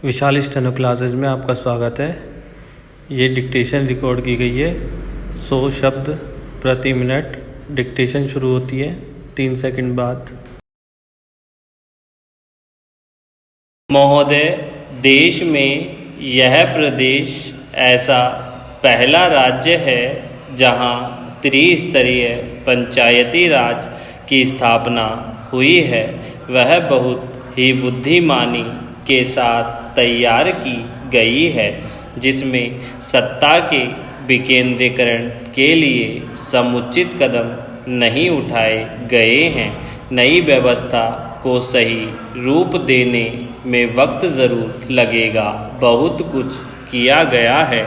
विशाल steno classes में आपका स्वागत है। ये डिक्टेशन रिकॉर्ड की गई है। 100 शब्द प्रति मिनट डिक्टेशन शुरू होती है 3 सेकंड बाद। महोदय, देश में यह प्रदेश ऐसा पहला राज्य है जहां त्रिस्तरीय पंचायती राज की स्थापना हुई है। वह बहुत ही बुद्धिमानी के साथ तैयार की गई है, जिसमें सत्ता के विकेंद्रीकरण के लिए समुचित कदम नहीं उठाए गए हैं। नई व्यवस्था को सही रूप देने में वक्त ज़रूर लगेगा। बहुत कुछ किया गया है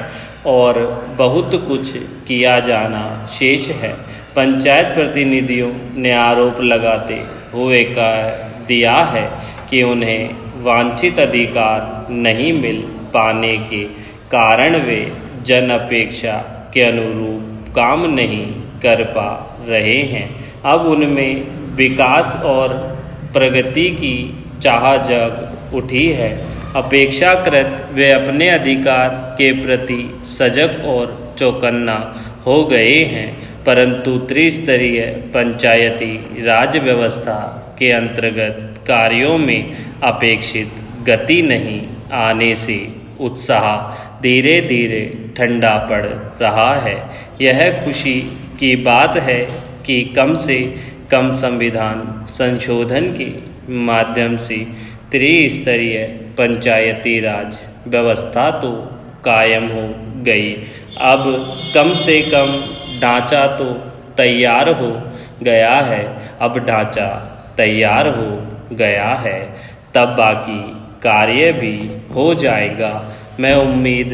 और बहुत कुछ किया जाना शेष है। पंचायत प्रतिनिधियों ने आरोप लगाते हुए कह दिया है कि उन्हें वांछित अधिकार नहीं मिल पाने के कारण वे जन अपेक्षा के अनुरूप काम नहीं कर पा रहे हैं। अब उनमें विकास और प्रगति की चाह जग उठी है। अपेक्षाकृत वे अपने अधिकार के प्रति सजग और चौकन्ना हो गए हैं, परंतु त्रिस्तरीय पंचायती राज व्यवस्था के अंतर्गत कार्यों में अपेक्षित गति नहीं आने से उत्साह धीरे धीरे ठंडा पड़ रहा है। यह खुशी की बात है कि कम से कम संविधान संशोधन के माध्यम से त्रिस्तरीय पंचायती राज व्यवस्था तो कायम हो गई। अब कम से कम ढांचा तो तैयार हो गया है। अब ढांचा तैयार हो गया है, तब बाकी कार्य भी हो जाएगा। मैं उम्मीद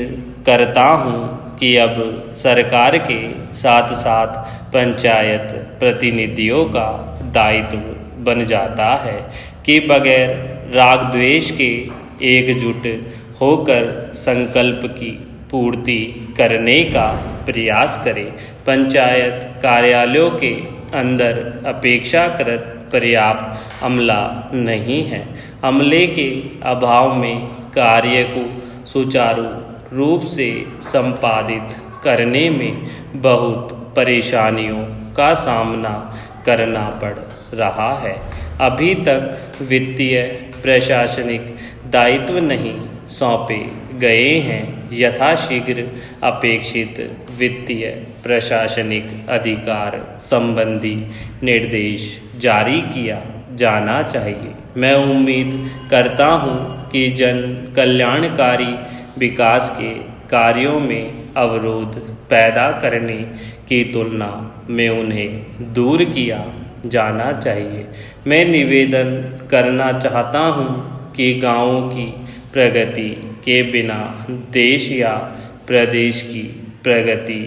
करता हूँ कि अब सरकार के साथ साथ पंचायत प्रतिनिधियों का दायित्व बन जाता है कि बगैर राग द्वेष के एकजुट होकर संकल्प की पूर्ति करने का प्रयास करें। पंचायत कार्यालयों के अंदर अपेक्षाकृत पर्याप्त अमला नहीं है। अमले के अभाव में कार्य को सुचारू रूप से संपादित करने में बहुत परेशानियों का सामना करना पड़ रहा है। अभी तक वित्तीय प्रशासनिक दायित्व नहीं सौंपे गए हैं। यथाशीघ्र अपेक्षित वित्तीय प्रशासनिक अधिकार संबंधी निर्देश जारी किया जाना चाहिए। मैं उम्मीद करता हूँ कि जन कल्याणकारी विकास के कार्यों में अवरोध पैदा करने की तुलना में उन्हें दूर किया जाना चाहिए। मैं निवेदन करना चाहता हूँ कि गाँवों की प्रगति के बिना देश या प्रदेश की प्रगति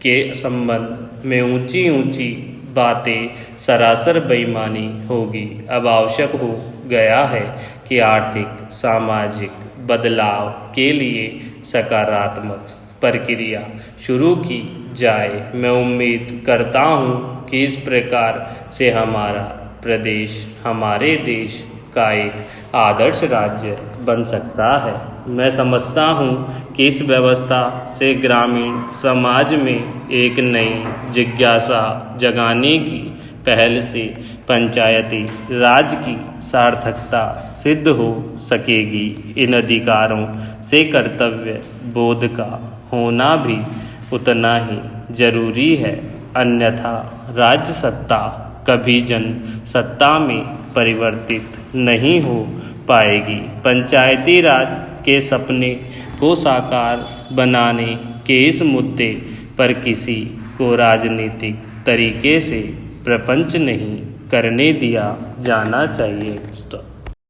के संबंध में ऊंची ऊंची बातें सरासर बेईमानी होगी। अब आवश्यक हो गया है कि आर्थिक सामाजिक बदलाव के लिए सकारात्मक प्रक्रिया शुरू की जाए। मैं उम्मीद करता हूँ कि इस प्रकार से हमारा प्रदेश हमारे देश का एक आदर्श राज्य बन सकता है। मैं समझता हूँ कि इस व्यवस्था से ग्रामीण समाज में एक नई जिज्ञासा जगाने की पहल से पंचायती राज की सार्थकता सिद्ध हो सकेगी। इन अधिकारों से कर्तव्य बोध का होना भी उतना ही जरूरी है, अन्यथा राज्य सत्ता कभी जन सत्ता में परिवर्तित नहीं हो पाएगी। पंचायती राज के सपने को साकार बनाने के इस मुद्दे पर किसी को राजनीतिक तरीके से प्रपंच नहीं करने दिया जाना चाहिए।